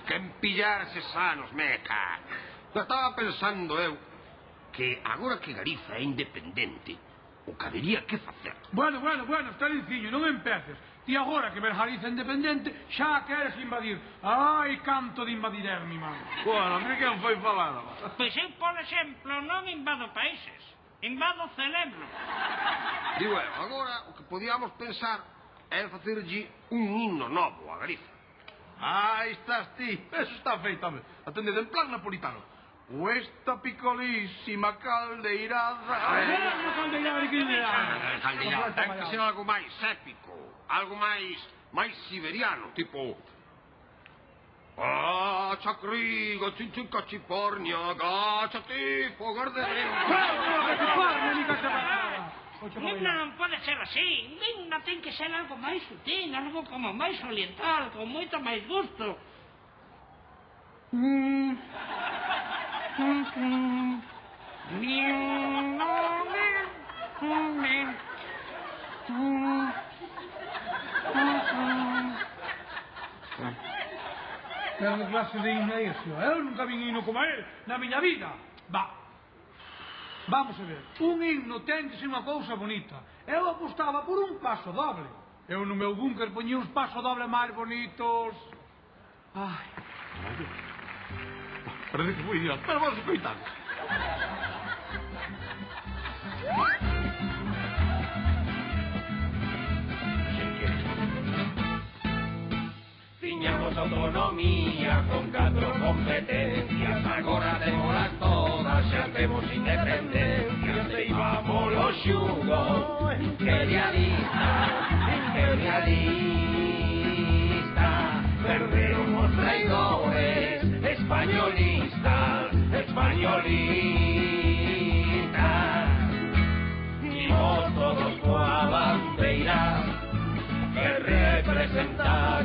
Que empillarse sanos, meca. Estaba pensando eu que agora que Galiza é independente, o que habería que facer. Bueno, Esteliciño, non empeces. Ti agora que ver Galiza independente xa queres invadir. Ai, canto de invadir mi man. Bueno, que quen foi falado? Pois eu, por exemplo, non invado países, invado cerebro. Digo eu, agora o que podíamos pensar é facerlle un himno novo a Galiza. Aí estás ti. Eso está feito, home. Atendido en plan napolitano. Esta picolísima caldeirada... Caldeirada, ten que ser algo máis épico, algo máis siberiano, tipo... Chacri, gachinchun cachipornia, gachati, fogar de río... Non pode ser así. Non ten que ser algo máis sutil, algo como máis oriental, con moito máis gusto. Pero que clase de himno é iso? Eu nunca vin himno como él na miña vida. Vamos a ver, un himno ten que ser unha cousa bonita. Eu apostaba por un paso doble. Eu no meu búnker poñía uns paso doble máis bonitos. Ai... Parece que foi idiota, pero vamos a coitar. Tiñamos autonomía con 4 competencias, agora témolas todas, xa temos independencia. Deivamos o xugo, imperialista, perderon os traidores, españolistas, imos todos coa bandeira que representa